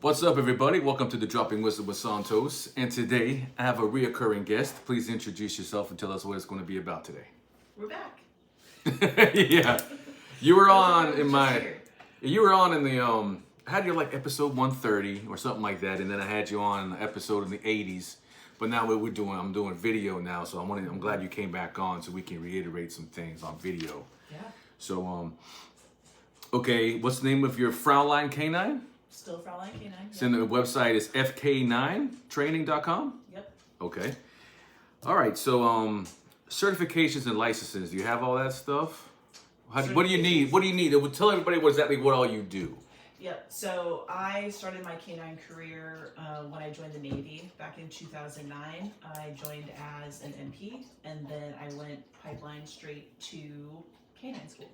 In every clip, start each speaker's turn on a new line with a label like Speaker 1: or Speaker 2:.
Speaker 1: What's up, everybody? Welcome to the Dropping Wisdom with Santos. And today, I have a reoccurring guest. Please introduce yourself and tell us what it's going to be about today.
Speaker 2: We're back.
Speaker 1: Yeah. You were on in my... You were on in the... I had you like episode 130 or something like that. And then I had you on an episode in the 80s. But now what we're doing, I'm doing video now. So I'm glad you came back on so we can reiterate some things on video.
Speaker 2: Yeah.
Speaker 1: So, okay, what's the name of your Fraulein Canine?
Speaker 2: Still Fraulein Canine. Yep.
Speaker 1: So the website is fk9training.com?
Speaker 2: Yep.
Speaker 1: Okay. All right. So certifications and licenses. Do you have all that stuff? What do you need? What do you need? Tell everybody exactly what all you do.
Speaker 2: Yep. So I started my canine career when I joined the Navy back in 2009. I joined as an MP, and then I went pipeline straight to canine school.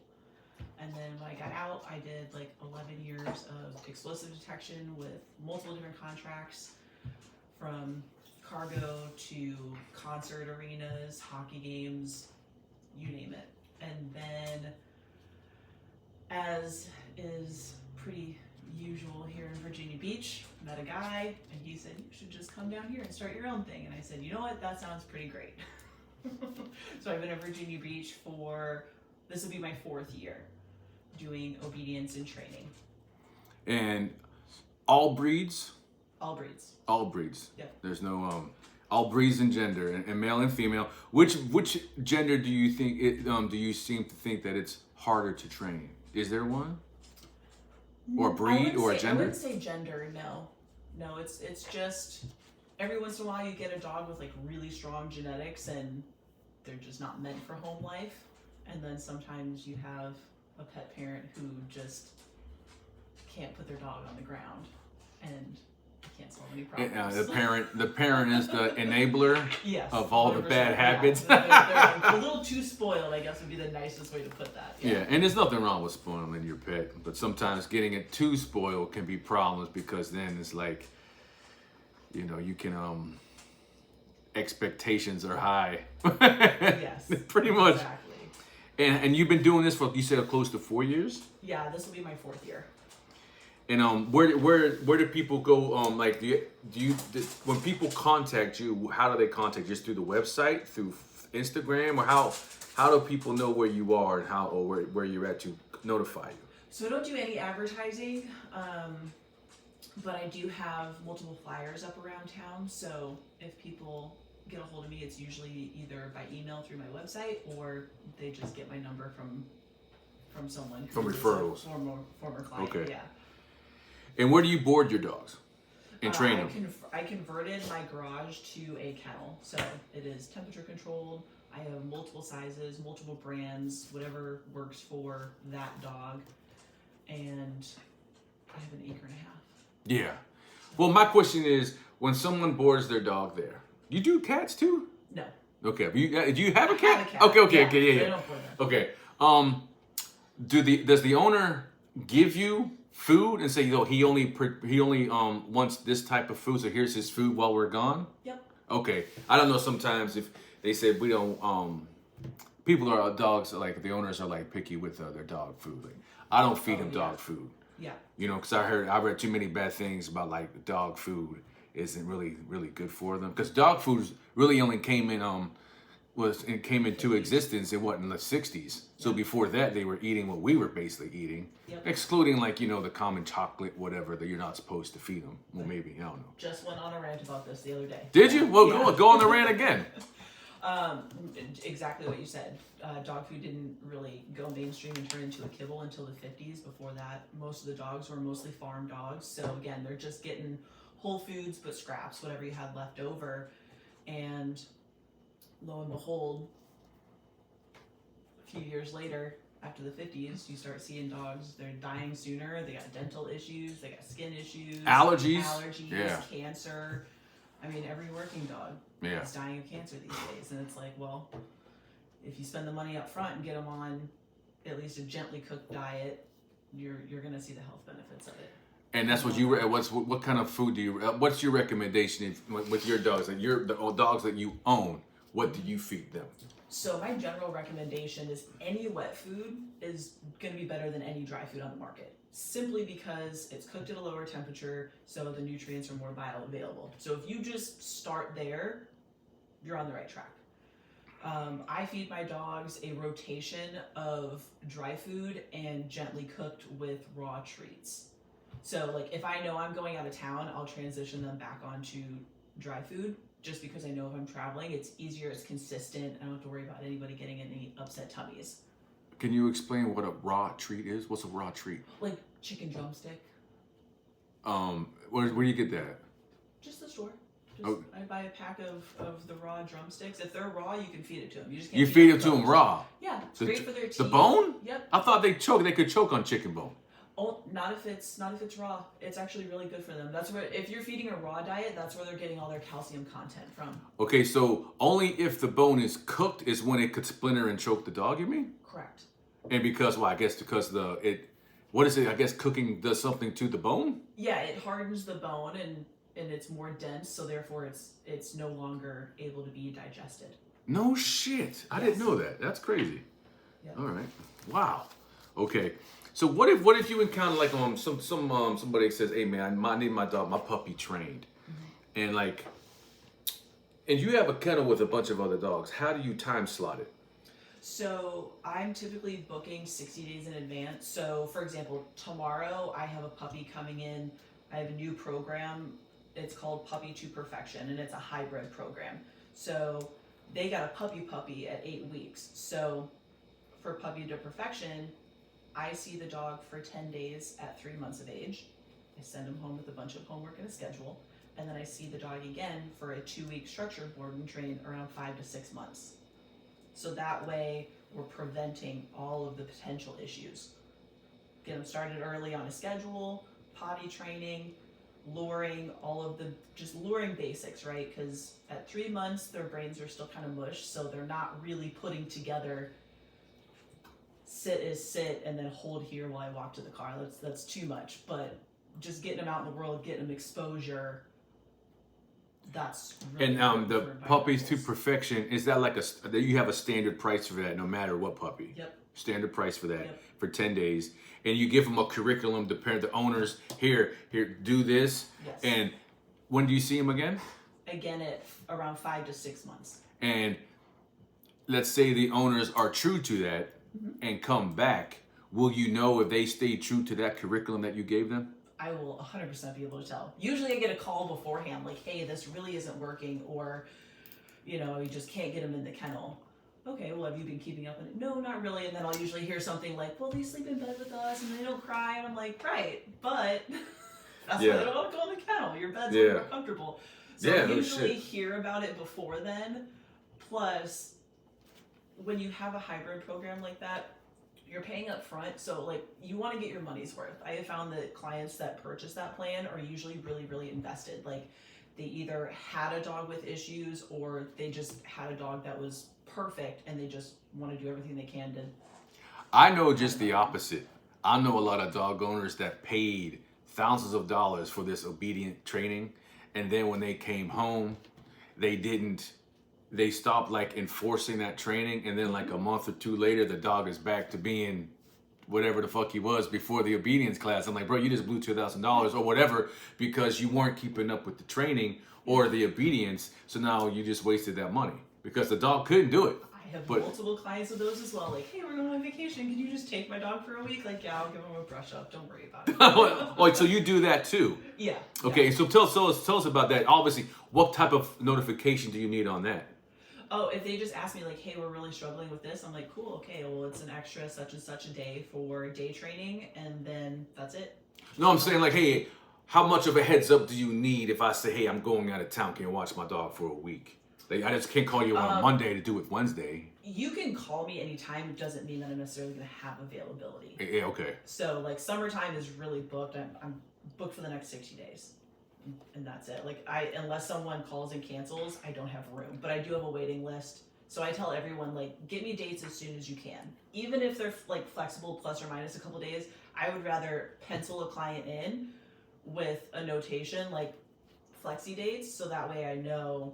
Speaker 2: And then when I got out, I did like 11 years of explosive detection with multiple different contracts, from cargo to concert arenas, hockey games, you name it. And then, as is pretty usual here in Virginia Beach, met a guy and he said, "You should just come down here and start your own thing." And I said, "You know what, that sounds pretty great." So I've been at Virginia Beach this will be my 4th year doing obedience and training.
Speaker 1: And all breeds?
Speaker 2: All breeds.
Speaker 1: All breeds.
Speaker 2: Yep.
Speaker 1: There's no all breeds and gender and male and female. Which gender do you think do you seem to think that it's harder to train? Is there one? Or breed or a gender?
Speaker 2: I wouldn't say gender, no. No, it's just every once in a while you get a dog with like really strong genetics and they're just not meant for home life. And then sometimes you have a pet parent who just can't put their dog on the ground and can't solve any problems.
Speaker 1: The parent is the enabler
Speaker 2: yes,
Speaker 1: of all the bad habits.
Speaker 2: They're a little too spoiled, I guess would be the nicest way to put that.
Speaker 1: Yeah, and there's nothing wrong with spoiling your pet, but sometimes getting it too spoiled can be problems because then it's like, you can expectations are high.
Speaker 2: Yes.
Speaker 1: Pretty much.
Speaker 2: Exactly.
Speaker 1: And you've been doing this for, you said, close to 4 years?
Speaker 2: Yeah, this will be my 4th year.
Speaker 1: And where do people go? Like, when people contact you, how do they contact you? Just through the website, through Instagram, or how do people know where you are and where you're at to notify you?
Speaker 2: So I don't do any advertising, but I do have multiple flyers up around town. So if people get a hold of me, it's usually either by email through my website or they just get my number from someone
Speaker 1: from referrals,
Speaker 2: former client.
Speaker 1: Okay.
Speaker 2: Yeah.
Speaker 1: And where do you board your dogs and train them?
Speaker 2: I converted my garage to a kennel, so it is temperature controlled. I have multiple sizes, multiple brands, whatever works for that dog, and I have an acre and a half.
Speaker 1: Yeah. Well, my question is, when someone boards their dog there, you do cats too?
Speaker 2: No.
Speaker 1: Okay. Do you have a cat?
Speaker 2: I have a cat.
Speaker 1: Okay. Yeah.
Speaker 2: They don't board them.
Speaker 1: Okay. Does the owner give you food and say, he only wants this type of food, so here's his food while we're gone?
Speaker 2: Yep.
Speaker 1: Okay. I don't know, sometimes if they said we don't people are dogs, like the owners are like picky with their dog food. Like, I don't feed them dog food.
Speaker 2: Yeah.
Speaker 1: Because I read too many bad things about like dog food isn't really good for them, because dog food really only came into existence in the 60s. So before that they were eating what we were basically eating, excluding like the common chocolate whatever that you're not supposed to feed them. Well, maybe, I don't know.
Speaker 2: Just went on a rant about this the other day.
Speaker 1: Did you? Well, go on the rant again.
Speaker 2: Exactly what you said. Dog food didn't really go mainstream and turn into a kibble until the 50s. Before that, most of the dogs were mostly farm dogs. So again, they're just getting whole foods, but scraps, whatever you had left over. And lo and behold, a few years later, after the 50s, you start seeing dogs, they're dying sooner. They got dental issues, they got skin issues,
Speaker 1: allergies,
Speaker 2: cancer. I mean, every working dog is dying of cancer these days. And it's like, well, if you spend the money up front and get them on at least a gently cooked diet, you're going to see the health benefits of it.
Speaker 1: And that's what what kind of food do you, what's your recommendation with your dogs, like the dogs that you own, what do you feed them?
Speaker 2: So my general recommendation is any wet food is going to be better than any dry food on the market. Simply because it's cooked at a lower temperature, so the nutrients are more bioavailable. So if you just start there, you're on the right track. I feed my dogs a rotation of dry food and gently cooked with raw treats. So like if I know I'm going out of town, I'll transition them back onto dry food just because I know if I'm traveling, it's easier, it's consistent. I don't have to worry about anybody getting any upset tummies.
Speaker 1: Can you explain what a raw treat is? What's a raw treat?
Speaker 2: Like chicken drumstick.
Speaker 1: Where do you get that?
Speaker 2: Just the store.
Speaker 1: Oh.
Speaker 2: I buy a pack of the raw drumsticks. If they're raw, you can feed it to them. You just can't
Speaker 1: You feed it to them
Speaker 2: bones.
Speaker 1: raw.
Speaker 2: Yeah, it's great for their teeth.
Speaker 1: The bone?
Speaker 2: Yep.
Speaker 1: I thought they could choke on chicken bone.
Speaker 2: Oh, not if it's raw. It's actually really good for them. That's where if you're feeding a raw diet, that's where they're getting all their calcium content from.
Speaker 1: Okay, so only if the bone is cooked is when it could splinter and choke the dog, you mean?
Speaker 2: Correct.
Speaker 1: And because, well, I guess because what is it? I guess cooking does something to the bone?
Speaker 2: Yeah, it hardens the bone and it's more dense, so therefore it's no longer able to be digested.
Speaker 1: No shit. I didn't know that. That's crazy.
Speaker 2: Yeah.
Speaker 1: All right. Wow. Okay. So what if you encounter like somebody says, "Hey man, I need my dog, my puppy trained," and you have a kennel with a bunch of other dogs. How do you time slot it?
Speaker 2: So I'm typically booking 60 days in advance. So for example, tomorrow I have a puppy coming in. I have a new program. It's called Puppy to Perfection, and it's a hybrid program. So they got a puppy at 8 weeks. So for Puppy to Perfection, I see the dog for 10 days at 3 months of age. I send him home with a bunch of homework and a schedule. And then I see the dog again for a 2-week structured board and train around 5 to 6 months. So that way we're preventing all of the potential issues. Get them started early on a schedule, potty training, luring, all of the just luring basics, right? Because at 3 months, their brains are still kind of mush. So they're not really putting together sit is sit and then hold here while I walk to the car. That's too much. But just getting them out in the world, getting them exposure, that's really
Speaker 1: And the Puppies to Perfection, is that like you have a standard price for that no matter what puppy?
Speaker 2: Yep.
Speaker 1: Standard price for that for 10 days. And you give them a curriculum to parent the owners, here, do this.
Speaker 2: Yes.
Speaker 1: And when do you see them again?
Speaker 2: Again at around 5 to 6 months.
Speaker 1: And let's say the owners are true to that and come back. Will you know if they stay true to that curriculum that you gave them?
Speaker 2: I will 100% be able to tell. Usually I get a call beforehand like, hey, this really isn't working, or, you just can't get them in the kennel. Okay, well, have you been keeping up with it? No, not really. And then I'll usually hear something like, well, they sleep in bed with us and they don't cry. And I'm like, right, but that's why they don't want to go in the kennel. Your bed's more comfortable. So I usually hear about it before then. Plus, when you have a hybrid program like that, you're paying up front, so you want to get your money's worth. I have found that clients that purchase that plan are usually really, really invested. They either had a dog with issues or they just had a dog that was perfect and they just want to do everything they can to.
Speaker 1: I know just the opposite. I know a lot of dog owners that paid thousands of dollars for this obedient training, and then when they came home, they stopped enforcing that training, and then a month or two later the dog is back to being whatever the fuck he was before the obedience class. I'm like, bro, you just blew $2,000 or whatever because you weren't keeping up with the training or the obedience, so now you just wasted that money because the dog couldn't do it.
Speaker 2: I have multiple clients of those as well. Hey, we're going on vacation, can you just take my dog for a week? Yeah, I'll give him a brush up, don't worry about it.
Speaker 1: So you do that too?
Speaker 2: Yeah.
Speaker 1: Okay, so tell us about that. Obviously, what type of notification do you need on that?
Speaker 2: Oh, if they just ask me hey, we're really struggling with this, I'm like, cool, okay, well, it's an extra such and such a day for day training, and then that's it.
Speaker 1: No, I'm saying hey, how much of a heads up do you need if I say, hey, I'm going out of town, can you watch my dog for a week? I just can't call you on Monday to do it Wednesday.
Speaker 2: You can call me anytime. It doesn't mean that I'm necessarily going to have availability.
Speaker 1: Yeah, okay.
Speaker 2: So summertime is really booked. I'm booked for the next 60 days. And that's it. Unless someone calls and cancels, I don't have room. But I do have a waiting list. So I tell everyone, get me dates as soon as you can. Even if they're flexible plus or minus a couple days, I would rather pencil a client in with a notation flexi dates, so that way I know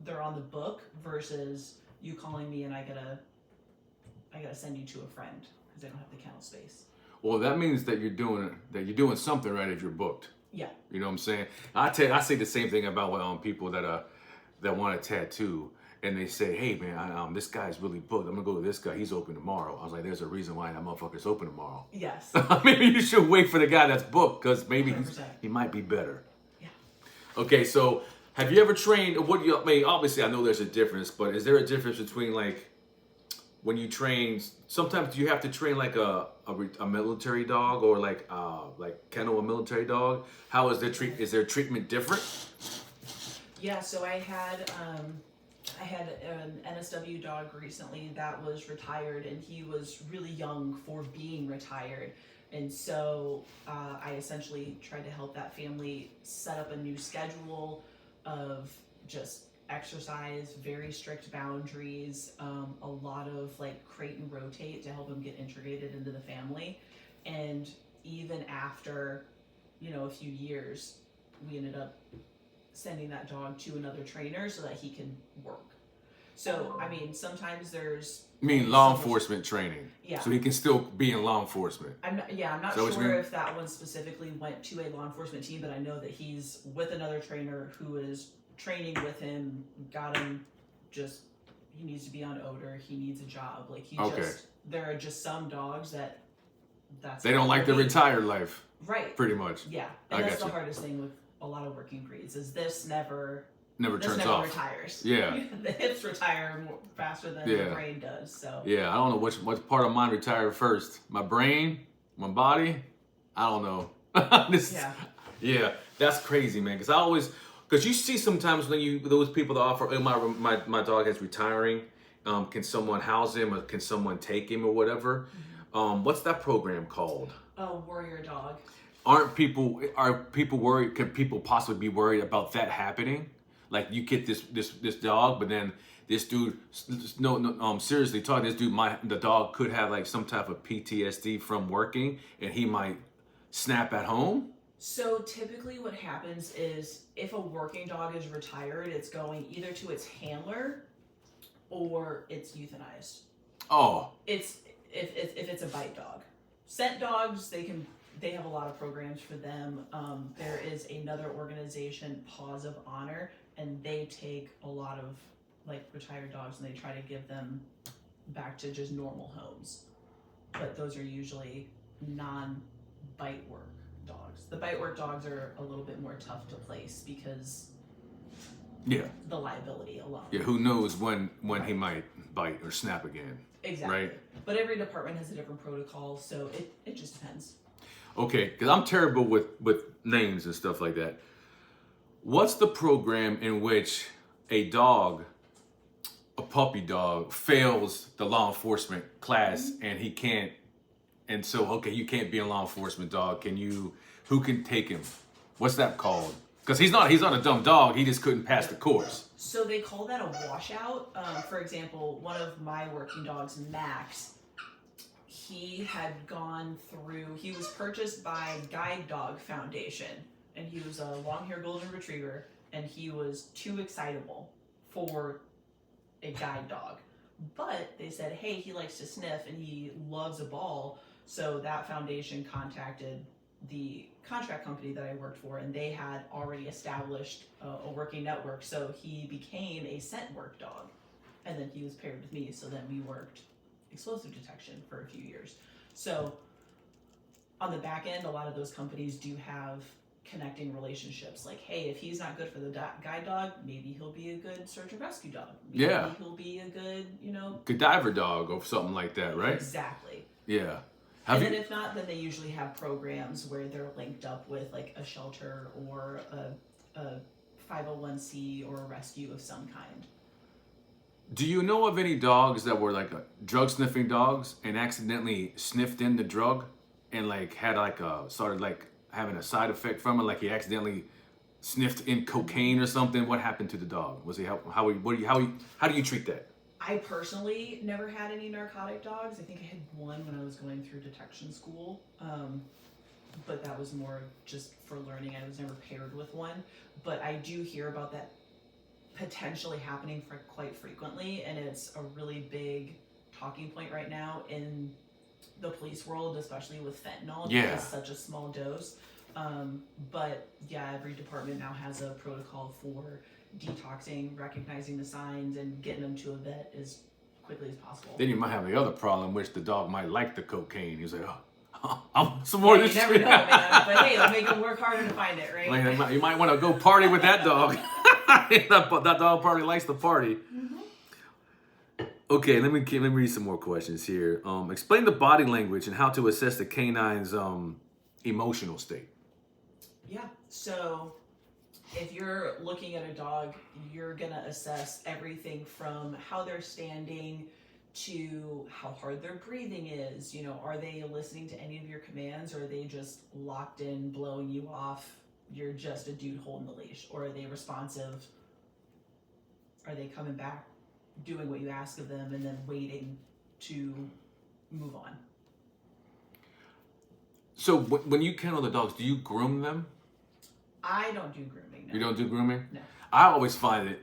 Speaker 2: they're on the book versus you calling me and I gotta send you to a friend because I don't have the kennel space.
Speaker 1: Well, that means that you're doing something right if you're booked.
Speaker 2: Yeah.
Speaker 1: You know what I'm saying? I say the same thing about people that want a tattoo, and they say, "Hey man, this guy's really booked. I'm gonna go to this guy. He's open tomorrow." I was like, "There's a reason why that motherfucker's open tomorrow."
Speaker 2: Yes.
Speaker 1: Maybe you should wait for the guy that's booked because maybe
Speaker 2: 100%.
Speaker 1: he might be better.
Speaker 2: Yeah.
Speaker 1: Okay, so have you ever trained? I mean, obviously I know there's a difference, but is there a difference between like when you train? Sometimes do you have to train like a military dog or like kennel a military dog? How is is their treatment different?
Speaker 2: Yeah, so I had an NSW dog recently that was retired, and he was really young for being retired. And so I essentially tried to help that family set up a new schedule of just exercise, very strict boundaries, a lot of like crate and rotate to help him get integrated into the family. And even after, a few years, we ended up sending that dog to another trainer so that he can work. So, I mean, sometimes there's...
Speaker 1: You mean law enforcement training?
Speaker 2: Yeah.
Speaker 1: So he can still be in law enforcement?
Speaker 2: I'm not sure if that one specifically went to a law enforcement team, but I know that he's with another trainer who is training with him, got him he needs to be on odor, he needs a job. Like, there are just some dogs that's...
Speaker 1: They don't like the retired life.
Speaker 2: Right.
Speaker 1: Pretty much.
Speaker 2: Yeah. And that's the hardest thing with a lot of working breeds is this never
Speaker 1: turns off.
Speaker 2: Retires.
Speaker 1: Yeah.
Speaker 2: The hips retire faster than the brain does. So
Speaker 1: yeah, I don't know which part of mine retired first. My brain, my body. I don't know. Yeah, that's crazy, man. Because you see sometimes when those people that offer, oh, my dog is retiring. Can someone house him or can someone take him or whatever? Mm-hmm. What's that program called?
Speaker 2: Warrior Dog.
Speaker 1: Are people worried? Can people possibly be worried about that happening? Like you get this dog, but then this dude, seriously talking, this dude the dog could have like some type of PTSD from working, and he might snap at home.
Speaker 2: So typically, what happens is if a working dog is retired, it's going either to its handler, or it's euthanized.
Speaker 1: Oh.
Speaker 2: If it's a bite dog, scent dogs they have a lot of programs for them. There is another organization, Paws of Honor, and they take a lot of like retired dogs and they try to give them back to just normal homes. But those are usually non-bite work dogs. The bite work dogs are a little bit more tough to place because the liability alone.
Speaker 1: Yeah, who knows when he might bite or snap again.
Speaker 2: Exactly.
Speaker 1: Right? But
Speaker 2: every department has a different protocol, so it just depends.
Speaker 1: Okay, because I'm terrible with names and stuff like that. What's the program in which a puppy dog, fails the law enforcement class and he can't, and so, okay, you can't be a law enforcement dog. Who can take him? What's that called? Because he's not a dumb dog, he just couldn't pass the course.
Speaker 2: So they call that a washout. For example, one of my working dogs, Max, he was purchased by Guide Dog Foundation, and he was a long-haired golden retriever, and he was too excitable for a guide dog. But they said, hey, he likes to sniff and he loves a ball, so that foundation contacted the contract company that I worked for, and they had already established a working network, so he became a scent work dog, and then he was paired with me, so then we worked explosive detection for a few years. So on the back end, a lot of those companies do have connecting relationships. Like, hey, if he's not good for the guide dog, maybe he'll be a good search and rescue dog. Maybe he'll be a good,
Speaker 1: Godiva dog or something like that, right?
Speaker 2: Exactly.
Speaker 1: Yeah.
Speaker 2: Then if not, then they usually have programs where they're linked up with like a shelter or a 501c or a rescue of some kind.
Speaker 1: Do you know of any dogs that were like drug sniffing dogs and accidentally sniffed in the drug and like had like started like having a side effect from it, like he accidentally sniffed in cocaine or something? What happened to the dog? Was he how do you treat that?
Speaker 2: I personally never had any narcotic dogs. I think I had one when I was going through detection school, but that was more just for learning. I was never paired with one, but I do hear about that potentially happening for quite frequently, and it's a really big talking point right now in the police world, especially with fentanyl.
Speaker 1: Yeah.
Speaker 2: It's such a small dose. But yeah, every department now has a protocol for detoxing, recognizing the signs, and getting them to a vet as quickly as possible.
Speaker 1: Then you might have the other problem, which the dog might like the cocaine. He's like, oh, I want some more of this
Speaker 2: You never
Speaker 1: shit.
Speaker 2: know, man. But hey, it'll make them work harder to find it, right?
Speaker 1: Like, you might want to go party with that dog. that dog probably likes to party. Okay, let me read some more questions here. Explain the body language and how to assess the canine's emotional state.
Speaker 2: Yeah, so if you're looking at a dog, you're gonna assess everything from how they're standing to how hard their breathing is. You know, are they listening to any of your commands, or are they just locked in, blowing you off? You're just a dude holding the leash. Or are they responsive? Are they coming back, doing what you ask of them, and then waiting to move on?
Speaker 1: So when you kennel the dogs, do you groom them?
Speaker 2: I don't do grooming. No.
Speaker 1: You don't do grooming?
Speaker 2: No.
Speaker 1: I always find it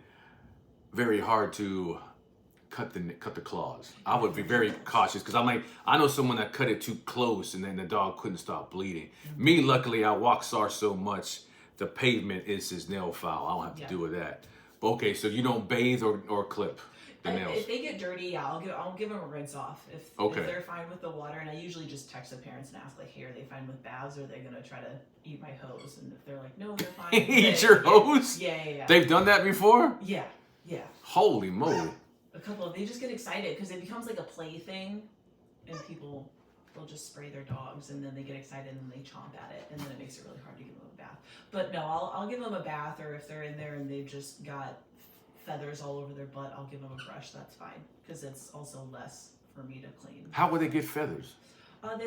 Speaker 1: very hard to cut the claws. I would be very cautious because I'm like, I know someone that cut it too close and then the dog couldn't stop bleeding. Me, luckily, I walk SAR so much, the pavement is his nail file. I don't have to do with that. But okay, so you don't bathe or clip the nails?
Speaker 2: If they get dirty, yeah, I'll give them a rinse off. If they're fine with the water, and I usually just text the parents and ask, like, hey, are they fine with baths, or are they gonna try to eat my hose? And if they're like, no, they're fine.
Speaker 1: Eat your hose?
Speaker 2: Yeah.
Speaker 1: They've done that before?
Speaker 2: Yeah.
Speaker 1: Holy moly.
Speaker 2: A couple of, they just get excited because it becomes like a play thing, and they'll just spray their dogs, and then they get excited and they chomp at it, and then it makes it really hard to give them a bath. But no, I'll give them a bath, or if they're in there and they've just got feathers all over their butt, I'll give them a brush. That's fine, because it's also less for me to clean.
Speaker 1: How would they get feathers?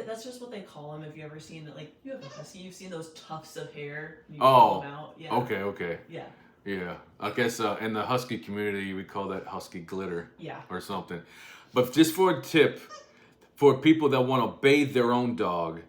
Speaker 2: That's just what they call them. If you ever seen that, like, you have a husky, you've seen those tufts of hair. You pull them out. Yeah.
Speaker 1: Okay.
Speaker 2: Yeah.
Speaker 1: Yeah, I guess in the husky community we call that husky glitter, or something. But just for a tip, for people that want to bathe their own dog,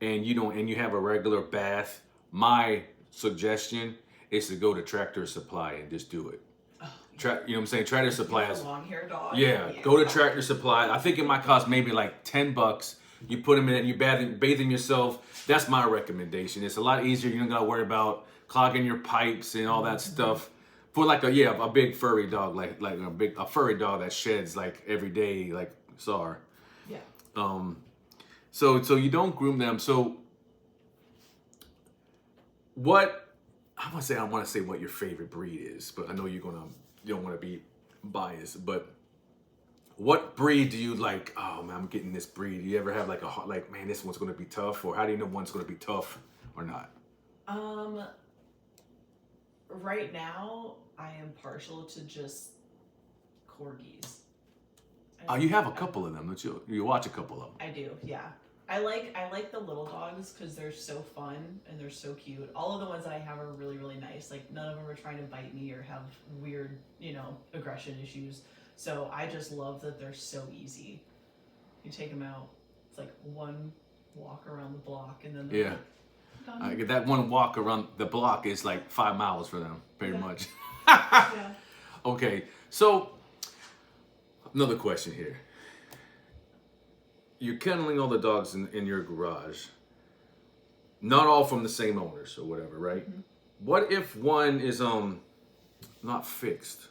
Speaker 1: and you have a regular bath, my suggestion is to go to Tractor Supply and just do it.
Speaker 2: Oh,
Speaker 1: you know what I'm saying? Tractor Supply has
Speaker 2: a long hair dog.
Speaker 1: Yeah, go to Tractor Supply. I think it might cost maybe like $10. You put them in, you bathing yourself. That's my recommendation. It's a lot easier. You don't gotta worry about clogging your pipes and all that stuff. For like a big furry dog, like a furry dog that sheds like every day, like SAR.
Speaker 2: Yeah.
Speaker 1: So you don't groom them. So what I want to say what your favorite breed is, but I know you don't want to be biased, but what breed do you like? Oh man, I'm getting this breed. Do you ever have like man, this one's gonna be tough, or how do you know one's gonna be tough or not?
Speaker 2: Right now, I am partial to just corgis.
Speaker 1: You have a couple of them, don't you? You watch a couple of them.
Speaker 2: I do, yeah. I like the little dogs because they're so fun and they're so cute. All of the ones that I have are really, really nice. Like, none of them are trying to bite me or have weird, aggression issues. So I just love that they're so easy. You take them out, it's like one walk around the block, and then they're
Speaker 1: that one walk around the block is like 5 miles for them, pretty much.
Speaker 2: Yeah.
Speaker 1: Okay, so another question here. You're kenneling all the dogs in your garage. Not all from the same owners or whatever, right? Mm-hmm. What if one is not fixed?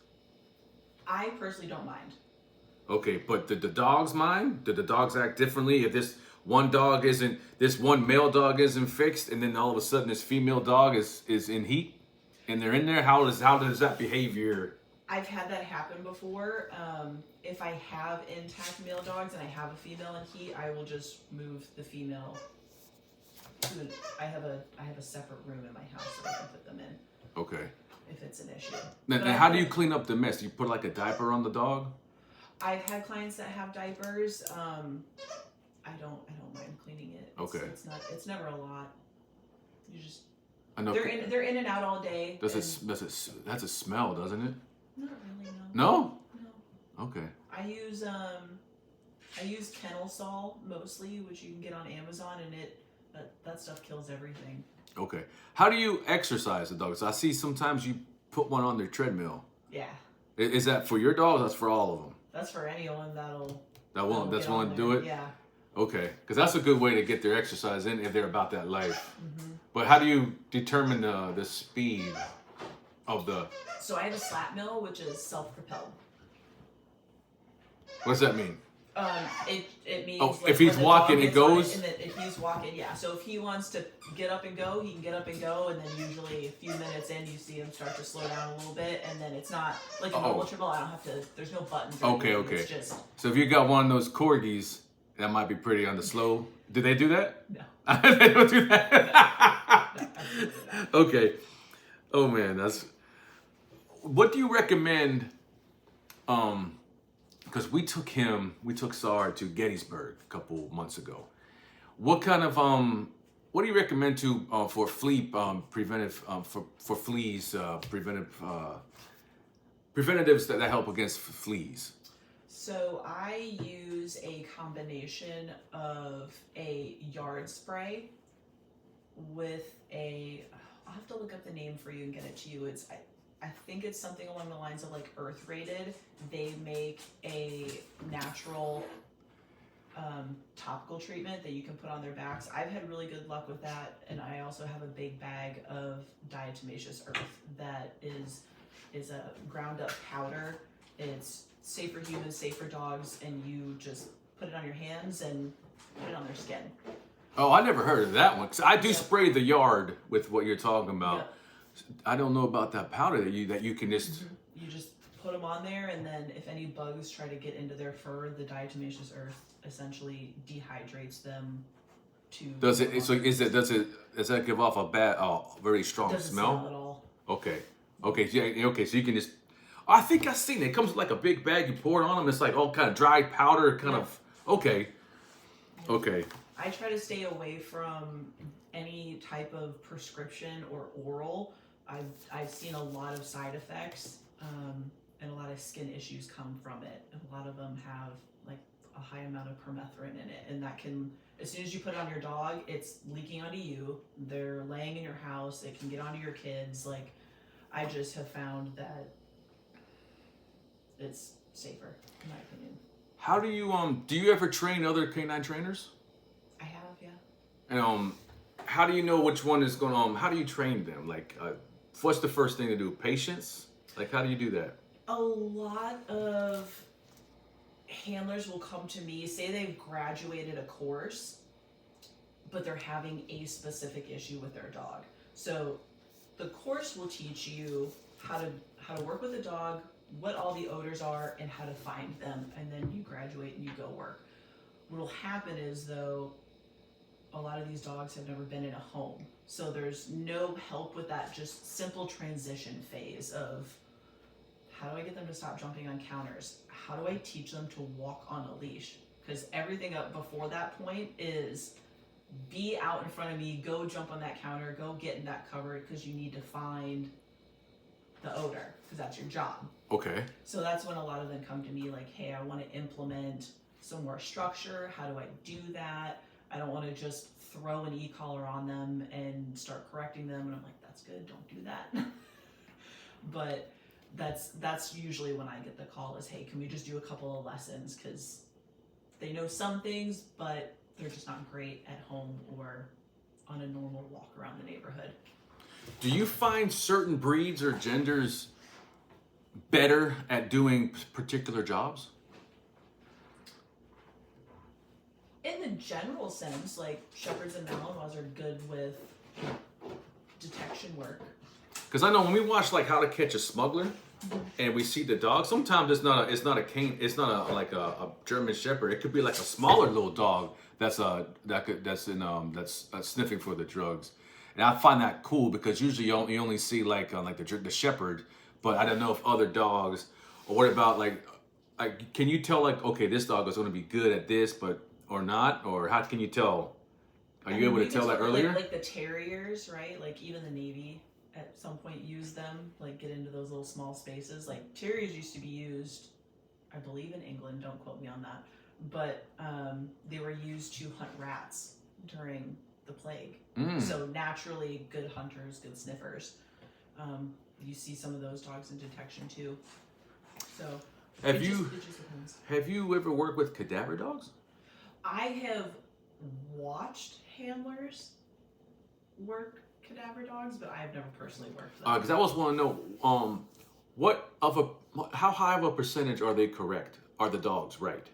Speaker 2: I personally don't mind.
Speaker 1: Okay, but did the dogs mind? Did the dogs act differently if this one male dog isn't fixed, and then all of a sudden this female dog is in heat and they're in there? How does that behavior? I've
Speaker 2: had that happen before. If I have intact male dogs and I have a female in heat, I will just move the female I have a separate room in my house that I can put them in.
Speaker 1: Okay.
Speaker 2: If it's an issue.
Speaker 1: Now how do you clean up the mess? Do you put like a diaper on the dog?
Speaker 2: I've had clients that have diapers. I don't mind cleaning it. It's never a lot. You just they're in and out all day.
Speaker 1: That's a smell, doesn't it?
Speaker 2: Not really,
Speaker 1: no.
Speaker 2: No?
Speaker 1: Okay.
Speaker 2: I use kennel Sol mostly, which you can get on Amazon, and that stuff kills everything.
Speaker 1: Okay. How do you exercise the dogs? I see sometimes you put one on their treadmill.
Speaker 2: Yeah.
Speaker 1: Is that for your dog? Or that's for all of them.
Speaker 2: That's for anyone that'll
Speaker 1: That's
Speaker 2: get
Speaker 1: willing
Speaker 2: on
Speaker 1: to do
Speaker 2: there.
Speaker 1: it.
Speaker 2: Yeah.
Speaker 1: Okay, because that's a good way to get their exercise in if they're about that life.
Speaker 2: Mm-hmm.
Speaker 1: But how do you determine the speed of the?
Speaker 2: So I have a slap mill, which is self-propelled.
Speaker 1: What does that mean?
Speaker 2: It means
Speaker 1: Oh,
Speaker 2: like
Speaker 1: if he's
Speaker 2: when the
Speaker 1: walking,
Speaker 2: dog
Speaker 1: it
Speaker 2: gets on
Speaker 1: goes?
Speaker 2: and then if he's walking, yeah. So if he wants to get up and go, he can get up and go, and then usually a few minutes in, you see him start to slow down a little bit, and then it's not like a normal triple. I don't have to. There's no buttons. Or
Speaker 1: Okay,
Speaker 2: anything,
Speaker 1: okay.
Speaker 2: It's just
Speaker 1: So if you got one of those corgis, that might be pretty on the slow. Do they do that?
Speaker 2: no.
Speaker 1: They don't do that.
Speaker 2: No, absolutely not.
Speaker 1: Okay. Oh man, that's. What do you recommend? Because we took Sar to Gettysburg a couple months ago. What kind of what do you recommend to for flea preventive for fleas preventatives that help against fleas?
Speaker 2: So I use a combination of a yard spray with I'll have to look up the name for you and get it to you. I think it's something along the lines of like Earth Rated. They make a natural topical treatment that you can put on their backs. I've had really good luck with that, and I also have a big bag of diatomaceous earth that is a ground up powder. It's safe for humans, safe for dogs, and you just put it on your hands and put it on their skin.
Speaker 1: Oh, I never heard of that one. 'Cause I do spray the yard with what you're talking about.
Speaker 2: Yep.
Speaker 1: I don't know about that powder that you can just.
Speaker 2: You just put them on there, and then if any bugs try to get into their fur, the diatomaceous earth essentially dehydrates them.
Speaker 1: Does that give off a bad, very strong
Speaker 2: Doesn't
Speaker 1: smell?
Speaker 2: smell at all.
Speaker 1: Okay. Yeah. Okay. So you can just. I think I've seen it. It comes with like a big bag. You pour it on them. It's like all kind of dry powder, kind of. Okay. Okay.
Speaker 2: I try to stay away from any type of prescription or oral. I've seen a lot of side effects, and a lot of skin issues come from it. And a lot of them have like a high amount of permethrin in it, and that can, as soon as you put it on your dog, it's leaking onto you. They're laying in your house. It can get onto your kids. Like, I just have found that it's safer, in my opinion.
Speaker 1: How do you ever train other canine trainers?
Speaker 2: I have, yeah.
Speaker 1: And how do you know which one is going how do you train them? Like, what's the first thing to do? Patience? Like, how do you do that?
Speaker 2: A lot of handlers will come to me, say they've graduated a course, but they're having a specific issue with their dog. So the course will teach you how to work with a dog, what all the odors are, and how to find them, and then you graduate and you go work. What will happen is, though, a lot of these dogs have never been in a home, so there's no help with that just simple transition phase of how do I get them to stop jumping on counters? How do I teach them to walk on a leash? Because everything up before that point is be out in front of me, go jump on that counter, go get in that cupboard, because you need to find the odor, because that's your job.
Speaker 1: Okay.
Speaker 2: So that's when a lot of them come to me like, hey, I want to implement some more structure. How do I do that? I don't want to just throw an e-collar on them and start correcting them. And I'm like, that's good, don't do that. But that's usually when I get the call is, hey, can we just do a couple of lessons? Because they know some things, but they're just not great at home or on a normal walk around the neighborhood.
Speaker 1: Do you find certain breeds or genders better at doing particular jobs?
Speaker 2: In the general sense, like Shepherds and Malinois are good with detection work.
Speaker 1: Because I know when we watch like How to Catch a Smuggler, and we see the dog, sometimes it's not a cane, it's not a German Shepherd. It could be like a smaller little dog that's sniffing for the drugs. And I find that cool because usually you only see like the shepherd, but I don't know if other dogs, or what about like can you tell like, okay, this dog is going to be good at this, but or not, or how can you tell? Are you able to tell that earlier?
Speaker 2: Like the terriers, right? Like even the Navy at some point used them, like get into those little small spaces. Like terriers used to be used, I believe in England, don't quote me on that, but they were used to hunt rats during the plague. So naturally good hunters, good sniffers. you see some of those dogs in detection too. So
Speaker 1: Have
Speaker 2: it
Speaker 1: you
Speaker 2: just depends.
Speaker 1: have you ever worked with cadaver dogs?
Speaker 2: I have watched handlers work cadaver dogs, but I have never personally worked them.
Speaker 1: Because I always want to know, how high of a percentage are they correct? Are the dogs right?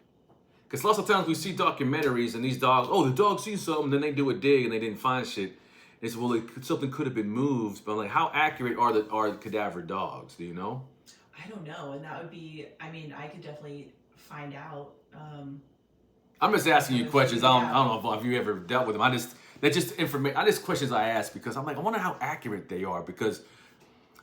Speaker 1: Because lots of times we see documentaries and these dogs, oh, the dog sees something, then they do a dig and they didn't find shit. It's well, something could have been moved, but like, how accurate are the cadaver dogs? Do you know?
Speaker 2: I don't know, and that would be. I mean, I could definitely find out.
Speaker 1: I'm just asking you questions. I don't know if you ever dealt with them. They're just information. I just questions I ask because I'm like, I wonder how accurate they are because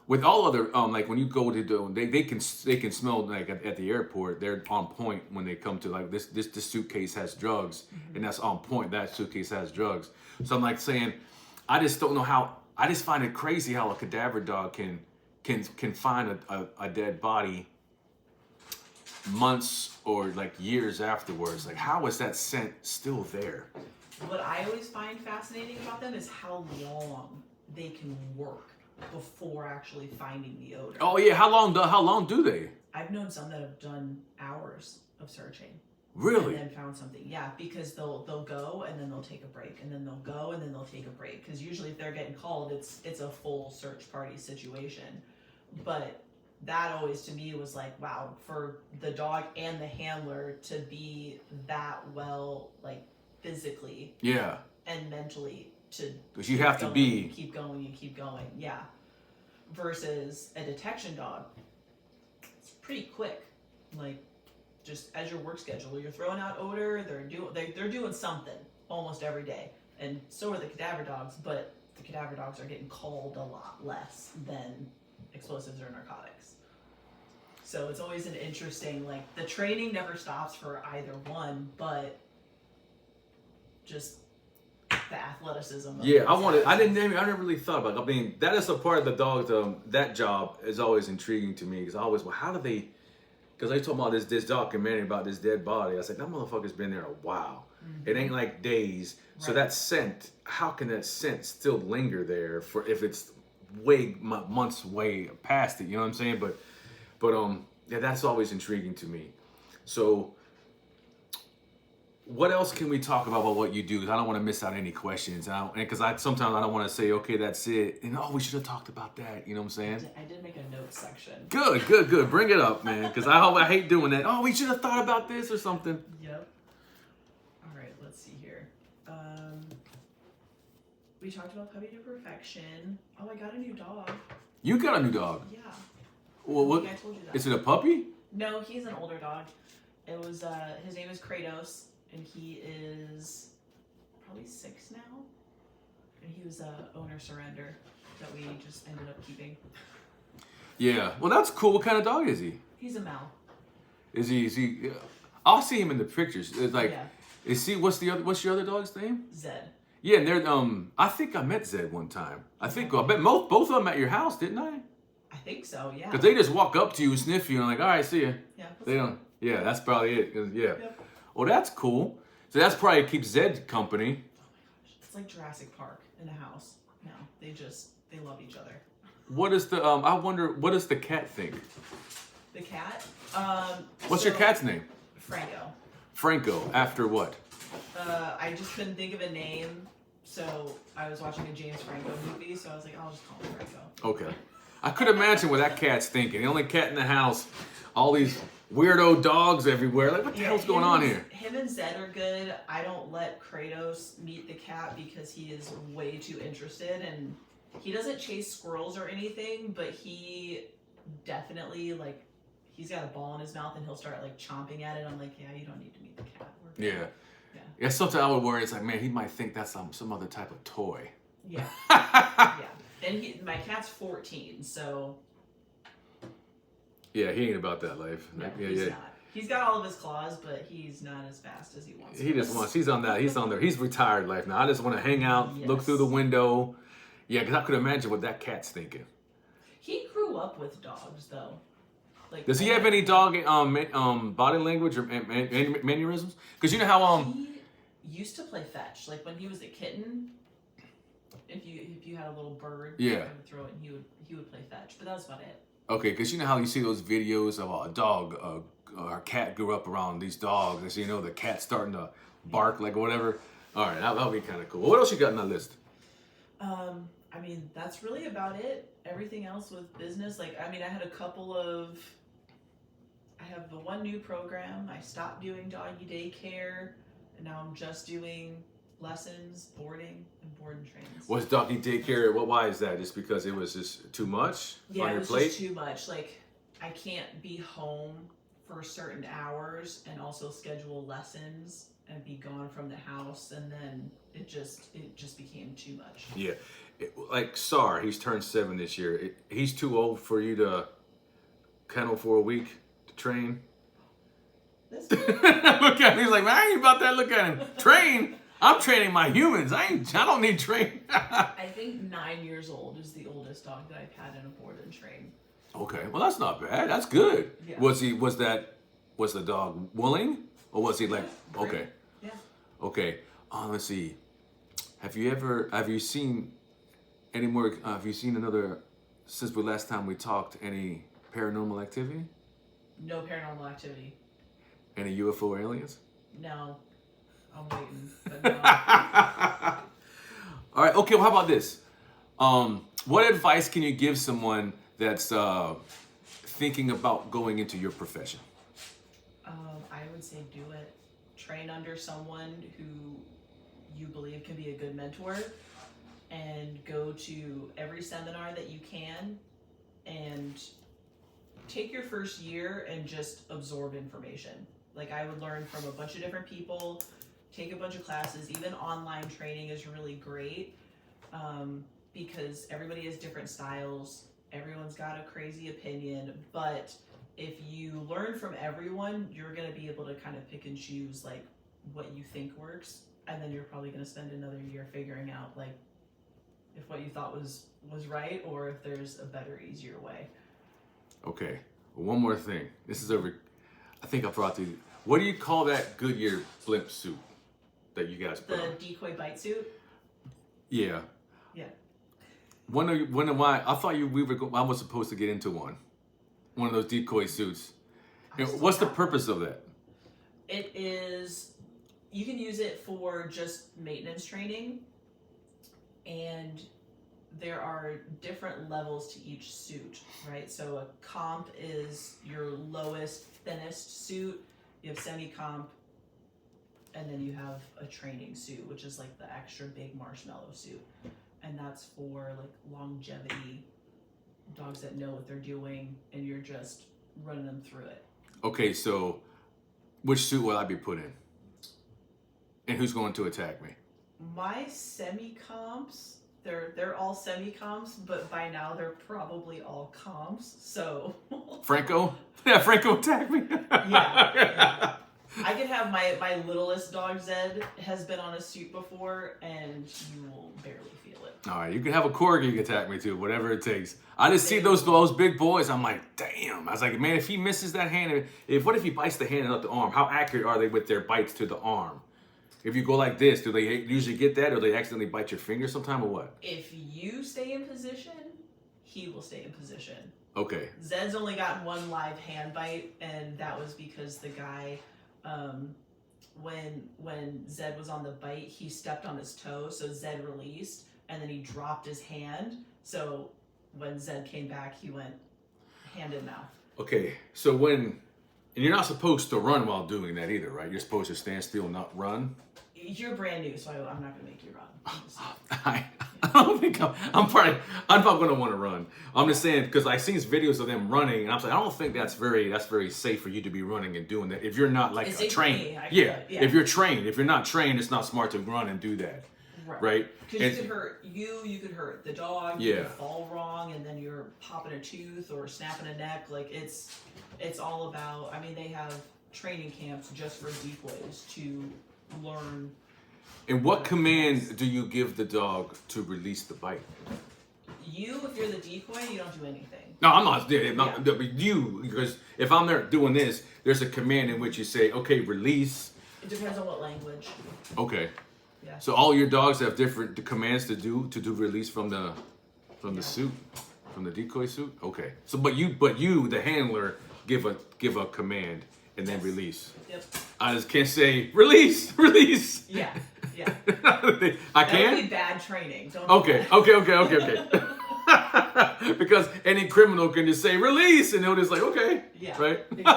Speaker 1: with all other like when you go to do they can smell like at the airport, they're on point when they come to like this suitcase has drugs, and that's on point. That suitcase has drugs. So I'm like saying, I just don't know how. I just find it crazy how a cadaver dog can find a dead body months or like years afterwards. Like, how is that scent still there?
Speaker 2: What I always find fascinating about them is how long they can work before actually finding the odor.
Speaker 1: Oh yeah, how long do they?
Speaker 2: I've known some that have done hours of searching.
Speaker 1: Really?
Speaker 2: And then found something. Yeah, because they'll go and then they'll take a break, and then they'll go and then they'll take a break. Because usually if they're getting called, it's a full search party situation. But that always to me was like, wow, for the dog and the handler to be that well, like physically,
Speaker 1: Yeah,
Speaker 2: and mentally to
Speaker 1: because you have to be
Speaker 2: keep going, yeah. Versus a detection dog, it's pretty quick, like just as your work schedule, you're throwing out odor, they're doing something almost every day, and so are the cadaver dogs, but the cadaver dogs are getting called a lot less than explosives or narcotics. So it's always an interesting, like, the training never stops for either one, but just the athleticism.
Speaker 1: Yeah, I never really thought about it. I mean, that is a part of the dog. That job is always intriguing to me because I always, well, how do they? Because they talking about this documentary about this dead body. I was like, that motherfucker's been there a while. Mm-hmm. It ain't like days. Right. So that scent, how can that scent still linger there for if it's months way past it? You know what I'm saying? But yeah, that's always intriguing to me. So, what else can we talk about what you do? Because I don't want to miss out any questions. Because sometimes I don't want to say, okay, that's it. And we should have talked about that. You know what I'm saying?
Speaker 2: I did make a notes section.
Speaker 1: Good. Bring it up, man. Because I hate doing that. Oh, we should have thought about this or something.
Speaker 2: Yep. All right, let's see here. We talked about puppy to perfection. Oh, I got a new dog.
Speaker 1: You got a new dog?
Speaker 2: Yeah.
Speaker 1: Well, what?
Speaker 2: I told you that.
Speaker 1: Is it a puppy?
Speaker 2: No, he's an older dog. It was his name is Kratos, and he is probably 6 now. And he was owner surrender that we just ended up keeping.
Speaker 1: Yeah. Well, that's cool. What kind of dog is he?
Speaker 2: He's a Mal.
Speaker 1: Is he? I'll see him in the pictures. It's like,
Speaker 2: yeah.
Speaker 1: Is he? What's your other dog's name?
Speaker 2: Zed.
Speaker 1: Yeah, and they're I think I met Zed one time. I bet both of them at your house, didn't I?
Speaker 2: I think so, yeah.
Speaker 1: Because they just walk up to you and sniff you and like, all right, see ya.
Speaker 2: Yeah.
Speaker 1: They don't. Yeah, that's probably it. Yeah.
Speaker 2: Yep.
Speaker 1: Well, that's cool. So that's probably keeps Zed company.
Speaker 2: Oh my gosh, it's like Jurassic Park in a house. No, they love each other.
Speaker 1: What is the I wonder what does the cat think?
Speaker 2: The cat?
Speaker 1: What's your cat's name?
Speaker 2: Franco.
Speaker 1: Franco. After what?
Speaker 2: I just couldn't think of a name, so I was watching a James Franco movie, so I was like, I'll just call him Franco.
Speaker 1: Okay. I could imagine what that cat's thinking. The only cat in the house, all these weirdo dogs everywhere. Like, what the hell's going on here?
Speaker 2: Him and Zed are good. I don't let Kratos meet the cat because he is way too interested, and he doesn't chase squirrels or anything, but he definitely, like, he's got a ball in his mouth and he'll start, like, chomping at it. I'm like, yeah, you don't need to meet the cat.
Speaker 1: Yeah. Yeah, sometimes I would worry. It's like, man, he might think that's some other type of toy.
Speaker 2: Yeah. Yeah. And my cat's 14, so.
Speaker 1: Yeah, he ain't about that life.
Speaker 2: No, he's not. He's got all of his claws, but he's not as fast as he wants.
Speaker 1: He just wants. He's on there. He's retired life now. I just want to hang out, look through the window. Yeah, because I could imagine what that cat's thinking.
Speaker 2: He grew up with dogs, though. Like,
Speaker 1: does he have any dog body language or mannerisms? Because you know how
Speaker 2: he used to play fetch. Like when he was a kitten, If you had a little bird,
Speaker 1: Yeah.
Speaker 2: I would throw it, and he would play fetch. But that was about it.
Speaker 1: Okay, because you know how you see those videos of a dog, or a cat grew up around these dogs, and so you know the cat's starting to bark like whatever. All right, that'll be kind of cool. What else you got on that list?
Speaker 2: I mean, that's really about it. Everything else with business, like, I mean, I had a couple of. I have the one new program. I stopped doing doggy daycare, and now I'm just doing lessons, boarding, and board and trains.
Speaker 1: What's doggy daycare? Why is that? Just because it was just too much on your plate?
Speaker 2: It was just too much. Like, I can't be home for certain hours and also schedule lessons and be gone from the house, and then it just became too much.
Speaker 1: Yeah, like Sar, he's turned 7 this year. He's too old for you to kennel for a week to train.
Speaker 2: This
Speaker 1: Look at him. He's like, man, I ain't about that. Look at him. Train. I'm training my humans. I don't need train.
Speaker 2: I think 9 years old is the oldest dog that I've had in a board and train.
Speaker 1: Okay, well that's not bad. That's good.
Speaker 2: Yeah.
Speaker 1: Was the dog willing, or was he like,
Speaker 2: Great.
Speaker 1: okay,
Speaker 2: Yeah.
Speaker 1: okay? Let's see. Have you seen any more? Have you seen another since the last time we talked? Any paranormal activity?
Speaker 2: No paranormal activity.
Speaker 1: Any UFO or aliens?
Speaker 2: No. I'm waiting, but no.
Speaker 1: All right. Okay. Well, how about this? What advice can you give someone that's thinking about going into your profession?
Speaker 2: I would say do it. Train under someone who you believe can be a good mentor, and go to every seminar that you can, and take your first year and just absorb information. Like, I would learn from a bunch of different people, take a bunch of classes. Even online training is really great, because everybody has different styles. Everyone's got a crazy opinion, but if you learn from everyone, you're going to be able to kind of pick and choose like what you think works, and then you're probably going to spend another year figuring out like if what you thought was right, or if there's a better, easier way.
Speaker 1: Okay. One more thing. This is over. I think I brought the. What do you call that Goodyear blimp suit that you guys put on?
Speaker 2: The decoy bite suit.
Speaker 1: Yeah.
Speaker 2: Yeah.
Speaker 1: One of my. I thought I was supposed to get into one of those decoy suits. What's the purpose of that?
Speaker 2: It is. You can use it for just maintenance training, and there are different levels to each suit, right? So a comp is your lowest, thinnest suit. You have semi-comp, and then you have a training suit, which is like the extra big marshmallow suit. And that's for like longevity, dogs that know what they're doing, and you're just running them through it.
Speaker 1: Okay, so which suit will I be put in? And who's going to attack me?
Speaker 2: My semi-comps, they're all semi-comps, but by now they're probably all comps, so...
Speaker 1: Franco? Yeah, Franco attacked me.
Speaker 2: Yeah. I could have my littlest dog, Zed, has been on a suit before, and you will barely feel it.
Speaker 1: All right, you can have a corgi attack me too, whatever it takes. I just see those big boys. I'm like, damn. I was like, man, if he misses that hand, what if he bites the hand and not the arm? How accurate are they with their bites to the arm? If you go like this, do they usually get that, or they accidentally bite your finger sometime, or what?
Speaker 2: If you stay in position, he will stay in position.
Speaker 1: Okay.
Speaker 2: Zed's only gotten one live hand bite, and that was because the guy, when Zed was on the bite, he stepped on his toe, so Zed released, and then he dropped his hand. So when Zed came back, he went hand in mouth.
Speaker 1: Okay, so and you're not supposed to run while doing that either, right? You're supposed to stand still and not run.
Speaker 2: You're brand new, so I'm not gonna make you run.
Speaker 1: I don't think I'm not going to want to run. I'm just saying, because I seen videos of them running, and I'm like, I don't think that's very safe for you to be running and doing that if you're not like a trained. Yeah, if you're trained. If you're not trained, it's not smart to run and do that. Right?
Speaker 2: Because you could hurt you could hurt the dog. You could fall wrong, and then you're popping a tooth or snapping a neck. Like it's all about. I mean, they have training camps just for decoys to learn.
Speaker 1: And what command do you give the dog to release the bite?
Speaker 2: If you're the decoy, you don't do anything.
Speaker 1: No, I'm not. You, because if I'm there doing this, there's a command in which you say, okay, release.
Speaker 2: It depends on what language.
Speaker 1: Okay.
Speaker 2: Yeah.
Speaker 1: So all your dogs have different commands to do release from the suit, from the decoy suit. Okay. So but you the handler give a command and then release.
Speaker 2: Yep.
Speaker 1: I just can't say release.
Speaker 2: Yeah.
Speaker 1: I
Speaker 2: That
Speaker 1: can't.
Speaker 2: would be bad training. Don't.
Speaker 1: Okay. Because any criminal can just say release, and they'll just like, okay,
Speaker 2: Yeah.
Speaker 1: right?
Speaker 2: Exactly.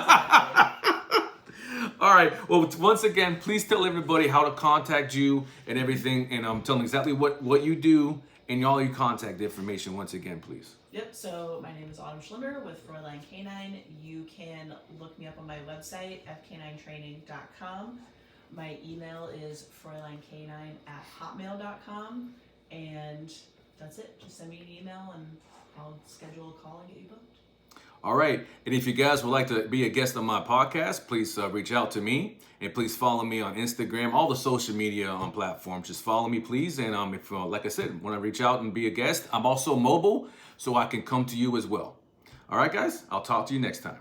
Speaker 1: All right. Well, once again, please tell everybody how to contact you and everything, and tell them exactly what you do and all your contact information. Once again, please.
Speaker 2: Yep, so my name is Autumn Schlimmer with Fräulein Canine. You can look me up on my website, fk9training.com. My email is fräuleincanine@hotmail.com. And that's it. Just send me an email and I'll schedule a call and get you booked.
Speaker 1: All right. And if you guys would like to be a guest on my podcast, please reach out to me. And please follow me on Instagram, all the social media platforms. Just follow me, please. And if, like I said, when I reach out and be a guest, I'm also mobile, so I can come to you as well. All right, guys. I'll talk to you next time.